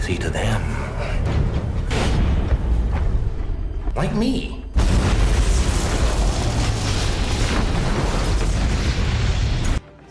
See, to them, like me.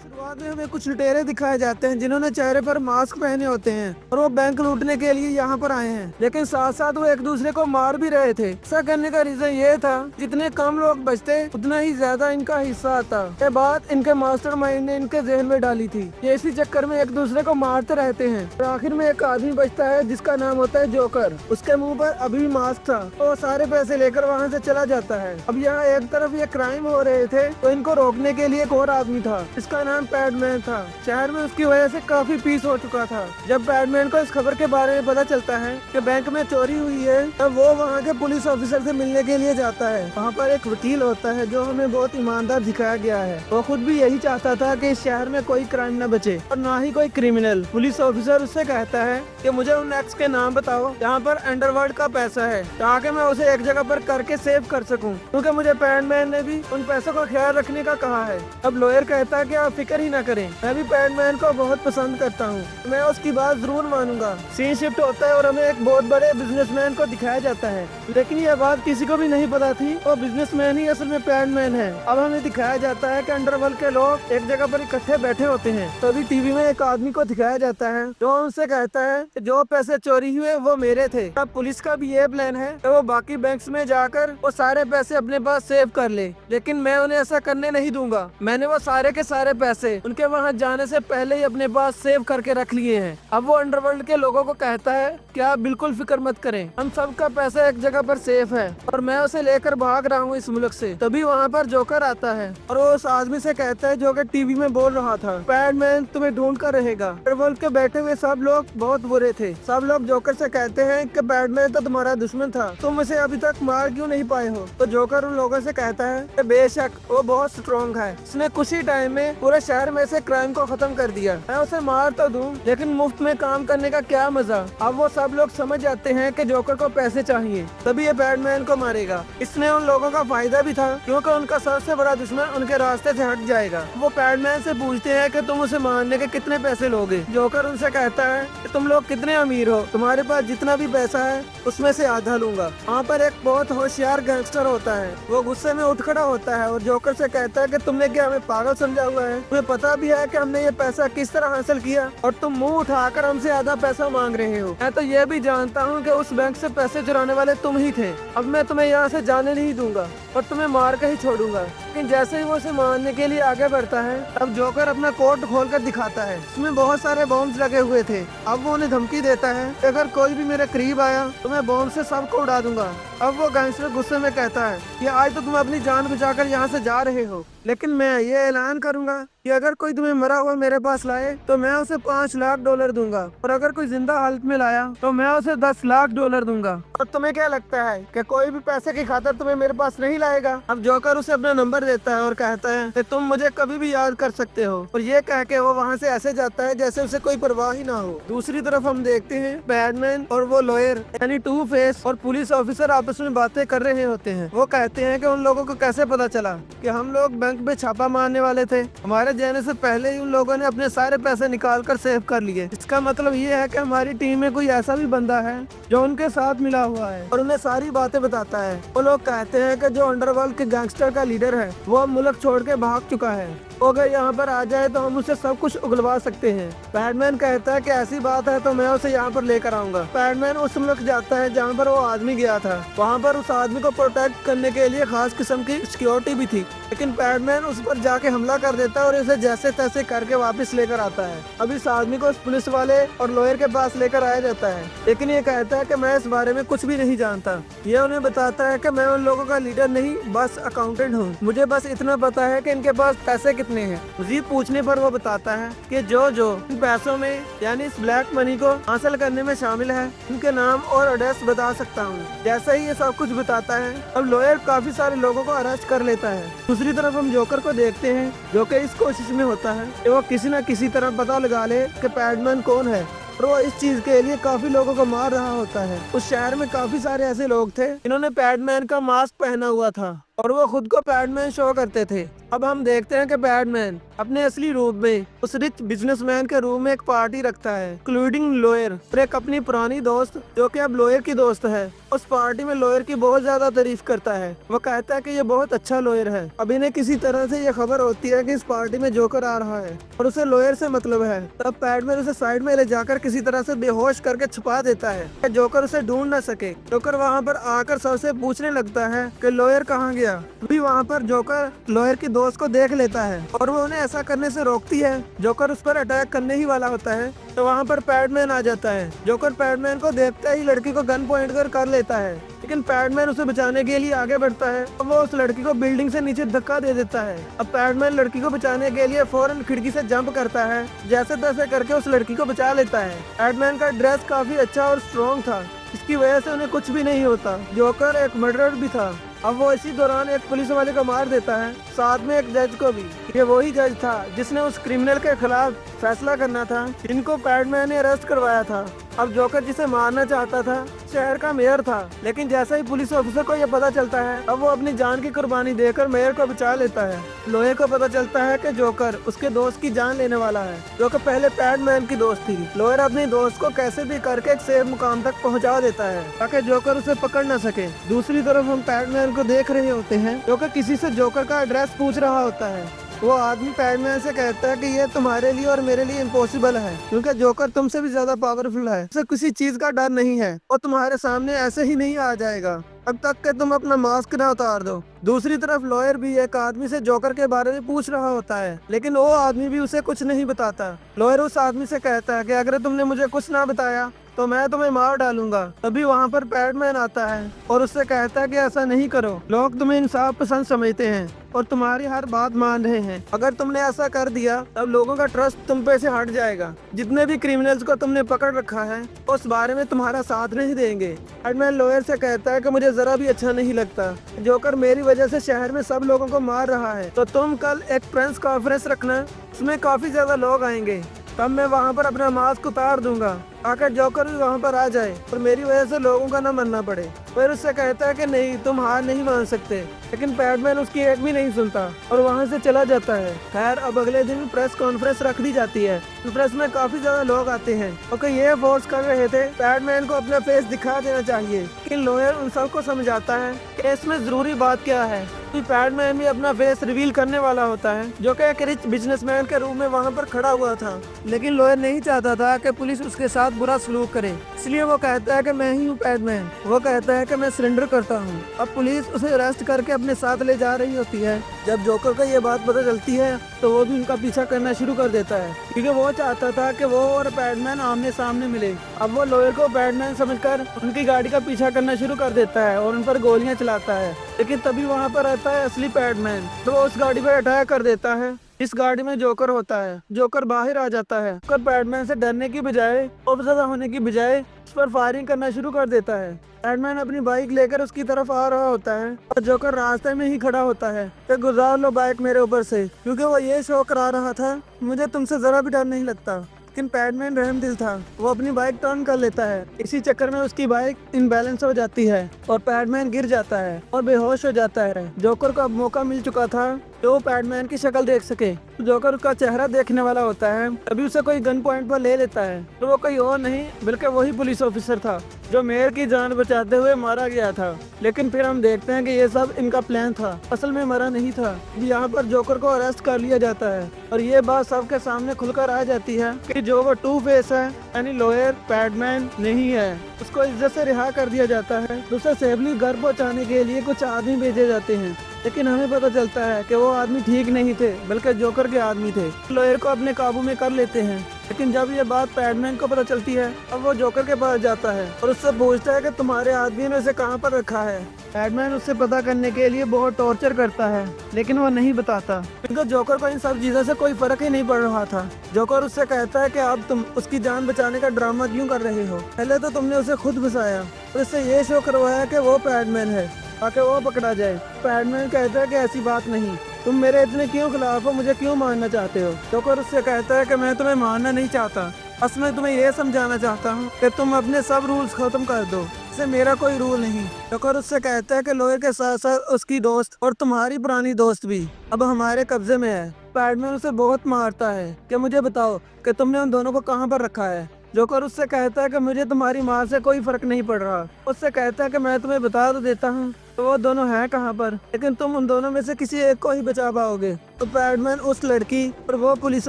शुरुआत में हमें कुछ लुटेरे दिखाए जाते हैं जिन्होंने चेहरे पर मास्क पहने होते हैं और वो बैंक लूटने के लिए यहाँ पर आए हैं, लेकिन साथ साथ वो एक दूसरे को मार भी रहे थे। ऐसा करने का रीजन ये था, जितने कम लोग बचते उतना ही ज्यादा इनका हिस्सा आता। ये बात इनके मास्टरमाइंड ने इनके जहन में डाली थी। ये इसी चक्कर में एक दूसरे को मारते रहते हैं और आखिर में एक आदमी बचता है जिसका नाम होता है जोकर। उसके मुँह पर अभी भी मास्क था तो वो सारे पैसे लेकर वहाँ से चला जाता है। अब यहाँ एक तरफ ये क्राइम हो रहे थे तो इनको रोकने के लिए एक और आदमी था, इसका नाम पैडमैन था। शहर में उसकी वजह से काफी पीस हो चुका था। जब पैडमैन को इस खबर के बारे में पता चलता है कि बैंक में चोरी हुई है, तब वो वहाँ के पुलिस ऑफिसर से मिलने के लिए जाता है। वहाँ पर एक वकील होता है जो हमें बहुत ईमानदार दिखाया गया है। वो खुद भी यही चाहता था कि इस शहर में कोई क्राइम न बचे और ना ही कोई क्रिमिनल। पुलिस ऑफिसर उससे कहता है कि मुझे उन एक्स के नाम बताओ जहाँ पर अंडरवर्ल्ड का पैसा है, ताकि मैं उसे एक जगह पर करके सेव कर सकूं, क्योंकि मुझे पैडमैन ने भी उन पैसों का ख्याल रखने का कहा है। अब लॉयर कहता है कि आप फिक्र ही ना करें, मैं भी पैडमैन को बहुत पसंद करता हूँ, मैं उसकी बात जरूर मानूंगा। सीन शिफ्ट होता है और हमें एक बहुत बड़े बिजनेसमैन को दिखाया जाता है, लेकिन यह बात किसी को भी नहीं पता थी वो बिजनेसमैन ही असल में पैडमैन है। अब हमें दिखाया जाता है कि अंडरवर्ल्ड के लोग एक जगह पर इकट्ठे बैठे होते हैं। तभी टीवी में एक आदमी को दिखाया जाता है जो उनसे कहता है कि जो पैसे चोरी हुए वो मेरे थे। अब पुलिस का भी ये प्लान है कि वो बाकी बैंक्स में जाकर वो सारे पैसे अपने पास सेव कर ले, लेकिन मैं उन्हें ऐसा करने नहीं दूंगा। मैंने वो सारे के सारे पैसे उनके वहाँ जाने से पहले ही अपने पास सेव करके रख लिए हैं। अब वो अंडरवर्ल्ड के लोगों को कहता है कि आप बिल्कुल फिक्र मत करें, हम सबका पैसा एक जगह पर सेफ है और मैं उसे लेकर भाग रहा हूँ इस मुल्क से। तभी वहाँ पर जोकर आता है और वो उस आदमी से कहता है जो कि टीवी में बोल रहा था, पैडमैन तुम्हें ढूंढ कर रहेगा। अंडरवर्ल्ड के बैठे हुए सब लोग बहुत बुरे थे। सब लोग जोकर से कहते हैं कि पैडमैन तो तुम्हारा दुश्मन था, तुम उसे अभी तक मार क्यों नहीं पाए हो। तो जोकर उन लोगों से कहता है कि बेशक वो बहुत स्ट्रॉन्ग है, उसने कुछ ही टाइम में पूरे शहर में से क्राइम को खत्म कर दिया। मैं उसे मार तो दूं, लेकिन मुफ्त में काम करने का क्या मजा। अब वो सब लोग समझ जाते हैं कि जोकर को पैसे चाहिए, तभी ये पैडमैन को मारेगा। इसने उन लोगों का फायदा भी था क्योंकि उनका सबसे बड़ा दुश्मन उनके रास्ते से हट जाएगा। वो पैडमैन से पूछते हैं कि तुम उसे मारने के कितने पैसे लोगे। जोकर उनसे कहता है कि तुम लोग कितने अमीर हो, तुम्हारे पास जितना भी पैसा है उसमें से आधा लूंगा। वहाँ पर एक बहुत होशियार गैंगस्टर होता है, वो गुस्से में उठ खड़ा होता है और जोकर से कहता है कि तुमने क्या हमें पागल समझा हुआ है, तुम्हें पता भी है कि हमने ये पैसा किस तरह हासिल किया और तुम मुंह उठाकर हमसे आधा पैसा मांग रहे हो। मैं तो ये भी जानता हूँ कि उस बैंक से पैसे चुराने वाले तुम ही थे। अब मैं तुम्हें यहाँ से जाने नहीं दूंगा और तुम्हें मार कर ही छोड़ूंगा। लेकिन जैसे ही वो उसे मारने के लिए आगे बढ़ता है, अब जोकर अपना कोट खोलकर दिखाता है, उसमें बहुत सारे बॉम्ब लगे हुए थे। अब वो उन्हें धमकी देता है कि अगर कोई भी मेरे करीब आया तो मैं बॉम्ब से सबको उड़ा दूंगा। अब वो गैंगस्टर गुस्से में कहता है कि आज तो तुम अपनी जान बचाकर यहाँ से जा रहे हो, लेकिन मैं ये ऐलान करूंगा कि अगर कोई तुम्हें मरा हुआ मेरे पास लाए तो मैं उसे $5 लाख दूंगा, और अगर कोई जिंदा हालत में लाया तो मैं उसे $10 लाख दूंगा। और तुम्हें क्या लगता है कि कोई भी पैसे की खातिर तुम्हें मेरे पास नहीं लाएगा। अब जोकर उसे अपना नंबर देता है और कहता है कि तुम मुझे कभी भी याद कर सकते हो, और ये कह के वो वहाँ से ऐसे जाता है जैसे उसे कोई परवाह ही ना हो। दूसरी तरफ हम देखते हैं पैडमैन और वो लॉयर यानी टू फेस और पुलिस ऑफिसर आपस में बातें कर रहे होते हैं। वो कहते हैं कि उन लोगों को कैसे पता चला कि हम लोग बैंक में छापा मारने वाले थे, हमारे जाने से पहले ही उन लोगों ने अपने सारे पैसे निकाल कर सेव कर लिए। इसका मतलब ये है कि हमारी टीम में कोई ऐसा भी बंदा है जो उनके साथ मिला हुआ है और उन्हें सारी बातें बताता है। वो लोग कहते हैं कि जो अंडरवर्ल्ड के गैंगस्टर का लीडर है वो अब मुल्क छोड़ के भाग चुका है, वो अगर यहाँ पर आ जाए तो हम उसे सब कुछ उगलवा सकते हैं। पैडमैन कहता है कि ऐसी बात है तो मैं उसे यहाँ पर लेकर आऊंगा। पैडमैन उस मुल्क जाता है जहाँ पर वो आदमी गया था। वहाँ पर उस आदमी को प्रोटेक्ट करने के लिए खास किस्म की सिक्योरिटी भी थी, लेकिन पैडमैन उस पर जाके हमला कर देता है और उसे जैसे तैसे करके वापस लेकर आता है। अब इस आदमी को उस पुलिस वाले और लॉयर के पास लेकर आया जाता है, लेकिन ये कहता है कि मैं इस बारे में कुछ भी नहीं जानता। ये उन्हें बताता है कि मैं उन लोगों का लीडर नहीं, बस अकाउंटेंट हूँ। मुझे बस इतना पता है कि इनके पास पैसे कितने हैं। मजीद पूछने पर वो बताता है कि जो इन पैसों में यानी इस ब्लैक मनी को हासिल करने में शामिल है, उनके नाम और एड्रेस बता सकता हूँ। जैसा ही ये सब कुछ बताता है, अब लॉयर काफी सारे लोगों को अरेस्ट कर लेता है। दूसरी तरफ हम जोकर को देखते हैं जो कि इस कोशिश में होता है कि वो किसी न किसी तरह पता लगा ले कि पैडमैन कौन है, और वो इस चीज के लिए काफी लोगों को मार रहा होता है। उस शहर में काफी सारे ऐसे लोग थे जिन्होंने पैडमैन का मास्क पहना हुआ था। और वो खुद को बैटमैन शो करते थे। अब हम देखते हैं कि बैटमैन अपने असली रूप में उस रिच बिजनेसमैन के रूम में एक पार्टी रखता है, इंक्लूडिंग लॉयर और एक अपनी पुरानी दोस्त जो कि अब लॉयर की दोस्त है। उस पार्टी में लॉयर की बहुत ज्यादा तारीफ करता है। वो कहता है कि ये बहुत अच्छा लॉयर है। अब इन्हें किसी तरह से ये खबर होती है कि इस पार्टी में जोकर आ रहा है और उसे लॉयर से मतलब है। तब बैटमैन उसे साइड में ले जाकर किसी तरह से बेहोश करके छुपा देता है कि जोकर उसे ढूंढ न सके। जोकर वहाँ पर आकर सबसे पूछने लगता है कि लॉयर कहाँ गया। अभी वहाँ पर जोकर लॉयर की दोस्त को देख लेता है और वो उन्हें ऐसा करने से रोकती है। जोकर उस पर अटैक करने ही वाला होता है तो वहाँ पर पैडमैन आ जाता है। जोकर पैडमैन को देखते ही लड़की को गन पॉइंट कर लेता है, लेकिन पैडमैन उसे बचाने के लिए आगे बढ़ता है और वो उस लड़की को बिल्डिंग से नीचे धक्का दे देता है। अब पैडमैन लड़की को बचाने के लिए फौरन खिड़की से जंप करता है, जैसे तैसे करके उस लड़की को बचा लेता है। पैडमैन का ड्रेस काफी अच्छा और स्ट्रॉन्ग था, इसकी वजह से उन्हें कुछ भी नहीं होता। जोकर एक मर्डरर भी था। अब वो इसी दौरान एक पुलिस वाले को मार देता है, साथ में एक जज को भी। ये वही जज था जिसने उस क्रिमिनल के खिलाफ फैसला करना था जिनको पैडमैन ने अरेस्ट करवाया था। अब जोकर जिसे मारना चाहता था शहर का मेयर था, लेकिन जैसा ही पुलिस ऑफिसर को यह पता चलता है अब वो अपनी जान की कुर्बानी देकर मेयर को बचा लेता है। लॉयर को पता चलता है कि जोकर उसके दोस्त की जान लेने वाला है, जो कि पहले पैडमैन की दोस्त थी। लॉयर अपने दोस्त को कैसे भी करके एक सेफ मुकाम तक पहुंचा देता है ताकि जोकर उसे पकड़ न सके। दूसरी तरफ हम पैडमैन को देख रहे होते हैं जो कि किसी से जोकर का एड्रेस पूछ रहा होता है। वो आदमी पैडमैन से कहता है कि ये तुम्हारे लिए और मेरे लिए इम्पॉसिबल है, क्योंकि जोकर तुमसे भी ज्यादा पावरफुल है। उसे किसी चीज का डर नहीं है और तुम्हारे सामने ऐसे ही नहीं आ जाएगा अब तक कि तुम अपना मास्क ना उतार दो। दूसरी तरफ लॉयर भी एक आदमी से जोकर के बारे में पूछ रहा होता है, लेकिन वो आदमी भी उसे कुछ नहीं बताता। लॉयर उस आदमी से कहता है कि अगर तुमने मुझे कुछ ना बताया तो मैं तुम्हें मार डालूंगा। तभी वहाँ पर पैडमैन आता है और उससे कहता है कि ऐसा नहीं करो, लोग तुम्हें इंसाफ पसंद समझते हैं और तुम्हारी हर बात मान रहे हैं। अगर तुमने ऐसा कर दिया तब लोगों का ट्रस्ट तुम पे से हट जाएगा। जितने भी क्रिमिनल्स को तुमने पकड़ रखा है उस बारे में तुम्हारा साथ नहीं देंगे। पैडमैन लॉयर से कहता है कि मुझे जरा भी अच्छा नहीं लगता, जोकर मेरी वजह से शहर में सब लोगों को मार रहा है, तो तुम कल एक प्रेस कॉन्फ्रेंस रखना, उसमें काफी ज्यादा लोग आएंगे, तब मैं वहाँ पर अपना मास्क उतार दूंगा आकर जोकर भी वहाँ पर आ जाए और मेरी वजह से लोगों का ना मरना पड़े। फिर उससे कहता है कि नहीं, तुम हार नहीं मान सकते, लेकिन पैडमैन उसकी एक भी नहीं सुनता और वहाँ से चला जाता है। खैर अब अगले दिन प्रेस कॉन्फ्रेंस रख दी जाती है। प्रेस में काफी ज्यादा लोग आते हैं और ये फोर्स कर रहे थे पैडमैन को अपना फेस दिखा देना चाहिए, लेकिन लॉयर उन सबको समझाता है कि इसमें जरूरी बात क्या है। पैडमैन भी अपना फेस रिवील करने वाला होता है, जो कि एक रिच बिजनेसमैन के रूम में वहाँ पर खड़ा हुआ था, लेकिन लॉयर नहीं चाहता था कि पुलिस उसके साथ बुरा सलूक करे, इसलिए वो कहता है कि मैं ही हूँ पैडमैन। वो कहता है कि मैं सरेंडर करता हूँ। अब पुलिस उसे अरेस्ट करके अपने साथ ले जा रही होती है। जब जोकर को ये बात पता चलती है तो वो भी उनका पीछा करना शुरू कर देता है, क्योंकि वो चाहता था कि वो और पैडमैन आमने सामने मिले। अब वो लॉयर को पैडमैन समझकर उनकी गाड़ी का पीछा करना शुरू कर देता है और उन पर गोलियां चलाता है, लेकिन तभी वहाँ पर आता है असली पैडमैन, तो वो उस गाड़ी पर अटैक कर देता है। इस गाड़ी में जोकर होता है। जोकर बाहर आ जाता है। जोकर पैडमैन से डरने की बजाय और ज्यादा होने की बजाय उस पर फायरिंग करना शुरू कर देता है। पैडमैन अपनी बाइक लेकर उसकी तरफ आ रहा होता है और जोकर रास्ते में ही खड़ा होता है कि गुजार लो बाइक मेरे ऊपर से, क्योंकि वो ये शो करा रहा था मुझे तुमसे जरा भी डर नहीं लगता। लेकिन पैडमैन रहम दिल था, वो अपनी बाइक टर्न कर लेता है। इसी चक्कर में उसकी बाइक इनबैलेंस हो जाती है और पैडमैन गिर जाता है और बेहोश हो जाता है। जोकर को अब मौका मिल चुका था तो पैडमैन की शक्ल देख सके। जोकर का चेहरा देखने वाला होता है, तभी उसे कोई गन पॉइंट पर ले लेता है, तो वो कोई और नहीं बल्कि वही पुलिस ऑफिसर था जो मेयर की जान बचाते हुए मारा गया था। लेकिन फिर हम देखते हैं कि ये सब इनका प्लान था, असल में मरा नहीं था। यहाँ पर जोकर को अरेस्ट कर लिया जाता है और ये बात सबके सामने खुलकर आ जाती है कि जो वो टू फेस है यानी लॉयर पैडमैन नहीं है, उसको इज्जत से रिहा कर दिया जाता है। उसे सेफली घर पहुँचाने के लिए कुछ आदमी भेजे जाते हैं, लेकिन हमें पता चलता है कि वो आदमी ठीक नहीं थे बल्कि जोकर के आदमी थे। लॉयर को अपने काबू में कर लेते हैं, लेकिन जब ये बात पैडमैन को पता चलती है अब वो जोकर के पास जाता है और उससे पूछता है कि तुम्हारे आदमी ने इसे कहाँ पर रखा है। पैडमैन उससे पता करने के लिए बहुत टॉर्चर करता है, लेकिन वो नहीं बताता, क्योंकि जोकर को इन सब चीजों से कोई फर्क ही नहीं पड़ रहा था। जोकर उससे कहता है कि अब तुम उसकी जान बचाने का ड्रामा क्यों कर रहे हो, पहले तो तुमने उसे खुद फंसाया और इससे ये शो करवाया कि वो पैडमैन है ताकि वो पकड़ा जाए। पैडमैन कहता है कि ऐसी बात नहीं, तुम मेरे इतने क्यों खिलाफ हो, मुझे क्यों मारना चाहते हो। जोकर उससे कहता है कि मैं तुम्हें मारना नहीं चाहता, बस मैं तुम्हें यह समझाना चाहता हूँ कि तुम अपने सब रूल्स खत्म कर दो से मेरा कोई रूल नहीं। जोकर उससे कहता है कि लॉयर के साथ साथ उसकी दोस्त और तुम्हारी पुरानी दोस्त भी अब हमारे कब्जे में है। बैटमैन उसे बहुत मारता है कि मुझे बताओ कि तुमने उन दोनों को कहाँ पर रखा है। जोकर उससे कहता है कि मुझे तुम्हारी माँ से कोई फर्क नहीं पड़ रहा। उससे कहता है कि मैं तुम्हें बता तो देता हूँ तो वो दोनों हैं कहाँ पर, लेकिन तुम उन दोनों में से किसी एक को ही बचा पाओगे। तो बैटमैन उस लड़की और वो पुलिस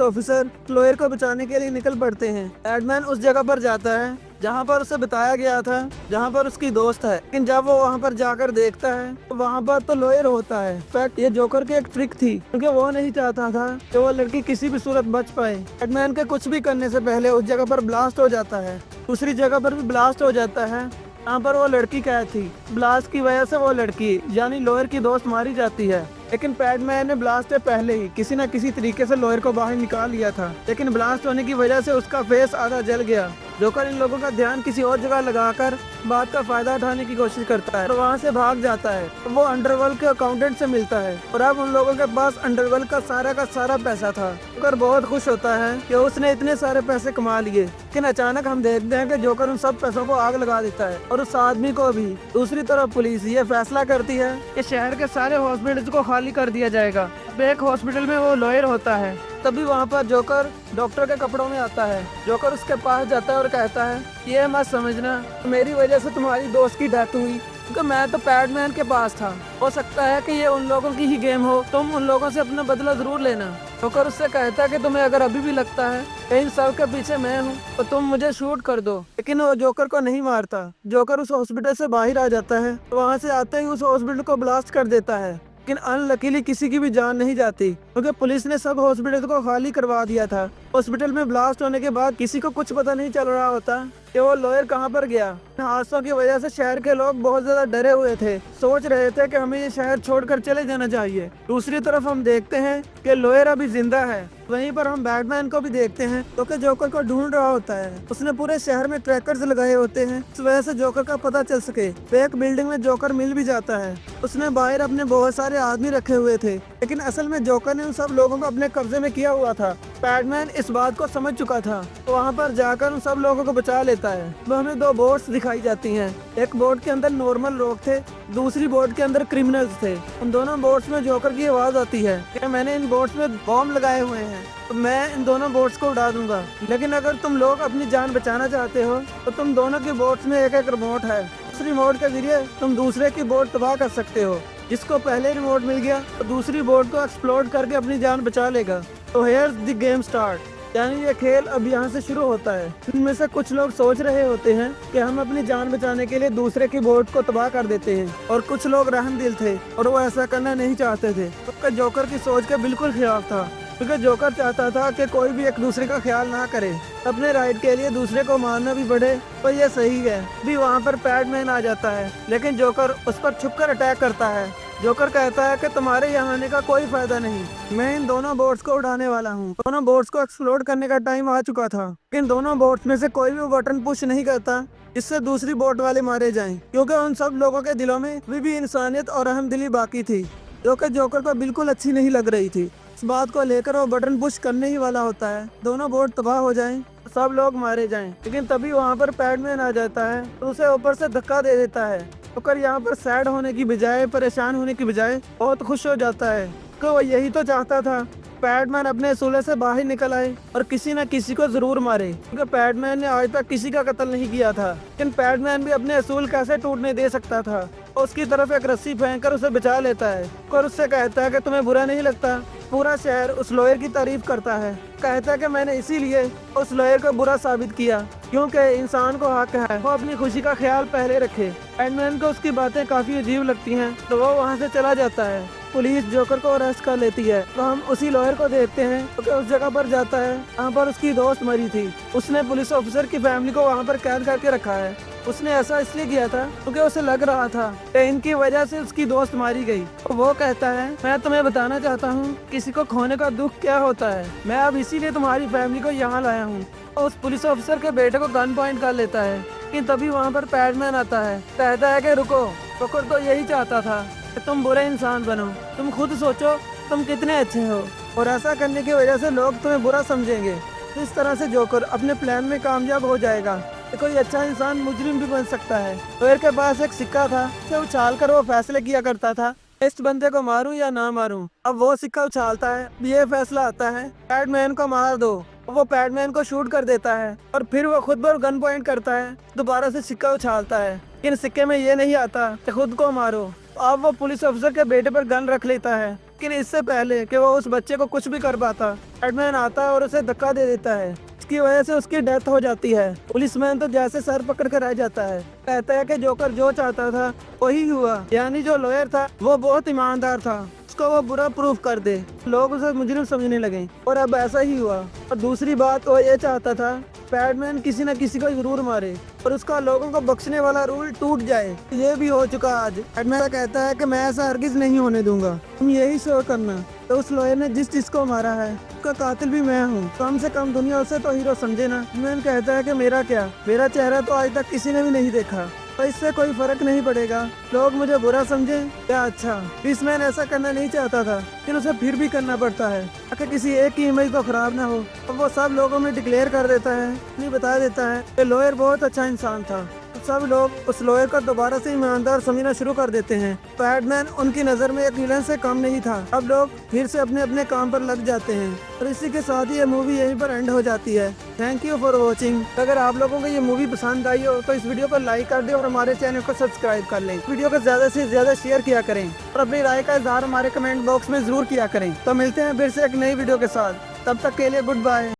ऑफिसर लॉयर को बचाने के लिए निकल पड़ते हैं। बैटमैन उस जगह पर जाता है जहाँ पर उसे बताया गया था, जहाँ पर उसकी दोस्त है, लेकिन जब वो वहाँ पर जाकर देखता है तो वहाँ पर तो लॉयर होता है। फैक्ट ये जोकर की एक ट्रिक थी, क्योंकि वो नहीं चाहता था कि वो लड़की किसी भी सूरत बच पाए। बैटमैन के कुछ भी करने से पहले उस जगह पर ब्लास्ट हो जाता है, दूसरी जगह पर भी ब्लास्ट हो जाता है यहाँ पर वो लड़की कैद थी। ब्लास्ट की वजह से वो लड़की यानी लॉयर की दोस्त मारी जाती है, लेकिन बैटमैन ने ब्लास्ट से पहले ही किसी न किसी तरीके से लॉयर को बाहर निकाल लिया था। लेकिन ब्लास्ट होने की वजह से उसका फेस आधा जल गया। जोकर इन लोगों का ध्यान किसी और जगह लगाकर बात का फायदा उठाने की कोशिश करता है और वहाँ से भाग जाता है। तो वो अंडरवर्ल्ड के अकाउंटेंट से मिलता है और अब उन लोगों के पास अंडरवर्ल्ड का सारा पैसा था। जोकर बहुत खुश होता है कि उसने इतने सारे पैसे कमा लिए, लेकिन अचानक हम देखते हैं कि जोकर उन सब पैसों को आग लगा देता है और उस आदमी को भी। दूसरी तरफ पुलिस ये फैसला करती है कि शहर के सारे हॉस्पिटल्स को खाली कर दिया जाएगा। अब एक हॉस्पिटल में वो लॉयर होता है। तभी वहाँ पर जोकर डॉक्टर के कपड़ों में आता है। जोकर उसके पास जाता है और कहता है ये मत समझना मेरी वजह से तुम्हारी दोस्त की डेथ हुई, क्योंकि मैं तो बैटमैन के पास था। हो सकता है कि ये उन लोगों की ही गेम हो, तुम उन लोगों से अपना बदला जरूर लेना। जोकर उससे कहता है कि तुम्हें अगर अभी भी लगता है कि इन सब के पीछे मैं हूँ तो तुम मुझे शूट कर दो, लेकिन वो जोकर को नहीं मारता। जोकर उस हॉस्पिटल से बाहर आ जाता है, वहाँ से आते ही उस हॉस्पिटल को ब्लास्ट कर देता है, लेकिन अनलकीली किसी की भी जान नहीं जाती, क्योंकि पुलिस ने सब हॉस्पिटल को खाली करवा दिया था। हॉस्पिटल में ब्लास्ट होने के बाद किसी को कुछ पता नहीं चल रहा होता कि वो लॉयर कहाँ पर गया। हादसों की वजह से शहर के लोग बहुत ज्यादा डरे हुए थे, सोच रहे थे कि हमें ये शहर छोड़कर चले जाना चाहिए। दूसरी तरफ हम देखते हैं कि लॉयर अभी जिंदा है। वहीं पर हम बैटमैन को भी देखते हैं जो कि जोकर को ढूंढ रहा होता है। उसने पूरे शहर में ट्रैकर्स लगाए होते हैं, इस वजह से जोकर का पता चल सके। एक बिल्डिंग में जोकर मिल भी जाता है। उसने बाहर अपने बहुत सारे आदमी रखे हुए थे, लेकिन असल में जोकर ने उन सब लोगों को अपने कब्जे में किया हुआ था। बैटमैन इस बात को समझ चुका था, तो वहाँ पर जाकर उन सब लोगों को बचा लेता है। वो हमें दो बोट्स दिखाई जाती हैं। एक बोट के अंदर नॉर्मल लोग थे, दूसरी बोट के अंदर क्रिमिनल्स थे। उन दोनों बोट्स में जोकर की आवाज आती है कि मैंने इन बोट्स में बॉम्ब लगाए हुए हैं, तो मैं इन दोनों बोट्स को उड़ा दूंगा, लेकिन अगर तुम लोग अपनी जान बचाना चाहते हो तो तुम दोनों की बोट्स में एक एक रिमोट है। उस रिमोट के जरिए तुम दूसरे की बोट तबाह कर सकते हो। जिसको पहले रिमोट मिल गया तो दूसरी बोट को एक्सप्लोड करके अपनी जान बचा लेगा। तो हेयर्स द गेम स्टार्ट, यानी ये खेल अब यहाँ से शुरू होता है। इनमें से कुछ लोग सोच रहे होते हैं कि हम अपनी जान बचाने के लिए दूसरे की बोट को तबाह कर देते हैं, और कुछ लोग रहमदिल थे और वो ऐसा करना नहीं चाहते थे। तो जोकर की सोच के बिल्कुल खिलाफ था, क्योंकि जोकर चाहता था कि कोई भी एक दूसरे का ख्याल ना करे, अपने राइट के लिए दूसरे को मारना भी पड़े तो ये सही है। भी वहाँ पर बैटमैन आ जाता है, लेकिन जोकर उस पर छुपकर अटैक करता है। जोकर कहता है कि तुम्हारे यहाँ आने का कोई फायदा नहीं, मैं इन दोनों बोट्स को उड़ाने वाला हूँ। दोनों बोट्स को एक्सप्लोड करने का टाइम आ चुका था, लेकिन दोनों बोट्स में से कोई भी बटन पुश नहीं करता जिससे दूसरी बोट वाले मारे जाएं, क्योंकि उन सब लोगों के दिलों में भी इंसानियत और रहमदिली बाकी थी, जो कि जोकर को बिल्कुल अच्छी नहीं लग रही थी। इस बात को लेकर वो बटन पुश करने ही वाला होता है, दोनों बोट तबाह हो जाएं, सब लोग मारे जाएं। लेकिन तभी वहाँ पर बैटमैन आ जाता है तो उसे ऊपर से धक्का दे देता है। जोकर यहाँ पर सैड होने की बजाय, परेशान होने की बजाय बहुत खुश हो जाता है, तो वो यही तो चाहता था बैटमैन अपने सूले से बाहर निकल आए और किसी न किसी को जरूर मारे, क्योंकि बैटमैन ने आज तक किसी का कत्ल नहीं किया था। लेकिन बैटमैन भी अपने असूल कैसे टूटने दे सकता था। उसकी तरफ एक रस्सी फेंक कर उसे बचा लेता है और उससे कहता है कि तुम्हें बुरा नहीं लगता। पूरा शहर उस लॉयर की तारीफ करता है, कहता है कि मैंने इसीलिए उस लॉयर को बुरा साबित किया, क्योंकि इंसान को हक है वो अपनी खुशी का ख्याल पहले रखे। बैटमैन को उसकी बातें काफी अजीब लगती हैं, तो वो वहाँ से चला जाता है। पुलिस जोकर को अरेस्ट कर लेती है, तो हम उसी लॉयर को देखते हैं क्योंकि उस जगह पर जाता है जहाँ पर उसकी दोस्त मरी थी। उसने पुलिस ऑफिसर की फैमिली को वहाँ पर कैद करके रखा है। उसने ऐसा इसलिए किया था क्योंकि उसे लग रहा था कि इनकी वजह से उसकी दोस्त मारी गई। तो वो कहता है मैं तुम्हें बताना चाहता हूँ किसी को खोने का दुख क्या होता है, मैं अब इसीलिए तुम्हारी फैमिली को यहाँ लाया हूँ। उस पुलिस ऑफिसर के बेटे को गन पॉइंट कर लेता है, लेकिन तभी वहाँ पर बैटमैन आता है, कहता है कि रुको, जोकर तो यही चाहता था कि तुम बुरे इंसान बनो, तुम खुद सोचो तुम कितने अच्छे हो, और ऐसा करने की वजह से लोग तुम्हें बुरा समझेंगे। इस तरह से जोकर अपने प्लान में कामयाब हो जाएगा। कोई अच्छा इंसान मुजरिम भी बन सकता है। लॉयर के पास एक सिक्का था, उसे उछाल कर वो फैसले किया करता था, इस बंदे को मारूं या ना मारूं। अब वो सिक्का उछालता है, ये फैसला आता है पैडमैन को मार दो। वो पैडमैन को शूट कर देता है और फिर वो खुद पर गन पॉइंट करता है, दोबारा से सिक्का उछालता है। लेकिन सिक्के में ये नहीं आता कि खुद को मारो। अब वो पुलिस अफसर के बेटे पर गन रख लेता है, लेकिन इससे पहले कि वो उस बच्चे को कुछ भी कर पाता, पैडमैन आता है और उसे धक्का दे देता है। इसकी वजह से उसकी डेथ हो जाती है। पुलिसमैन तो जैसे सर पकड़ कर रह जाता है, कहता है कि जोकर जो चाहता था वही हुआ। यानी जो लॉयर था वो बहुत ईमानदार था, उसको वो बुरा प्रूफ कर दे, लोग उसे मुजरिम समझने लगे और अब ऐसा ही हुआ। और दूसरी बात वो ये चाहता था पैडमैन किसी न किसी को जरूर मारे और उसका लोगों को बख्शने वाला रूल टूट जाए। ये भी हो चुका आज। पैडमैन कहता है कि मैं ऐसा हरगिज नहीं होने दूंगा, तुम यही शो करना। तो उस लॉयर ने जिस जिसको मारा है उसका कातिल भी मैं हूँ, कम से कम दुनिया उसे तो हीरो समझे ना। पैडमैन कहता है कि मेरा क्या, मेरा चेहरा तो आज तक किसी ने भी नहीं देखा, तो इससे कोई फर्क नहीं पड़ेगा, लोग मुझे बुरा समझे या अच्छा। पिसमैन ऐसा करना नहीं चाहता था, लेकिन उसे फिर भी करना पड़ता है ताकि किसी एक की इमेज तो खराब ना हो। अब वो सब लोगों में डिक्लेयर कर देता है, नहीं बता देता है कि लॉयर बहुत अच्छा इंसान था। सब लोग उस लॉयर को दोबारा से ईमानदार समझना शुरू कर देते हैं। पैडमैन उनकी नज़र में एक विलन से कम नहीं था। अब लोग फिर से अपने अपने काम पर लग जाते हैं और इसी के साथ ही ये मूवी यहीं पर एंड हो जाती है। Thank you for watching. अगर आप लोगों को ये मूवी पसंद आई हो तो इस वीडियो को लाइक कर दें और हमारे चैनल को सब्सक्राइब कर लें। वीडियो को ज़्यादा से ज़्यादा शेयर किया करें और अपनी राय का इजहार हमारे कमेंट बॉक्स में ज़रूर किया करें। तो मिलते हैं फिर से एक नई वीडियो के साथ, तब तक के लिए गुड बाय।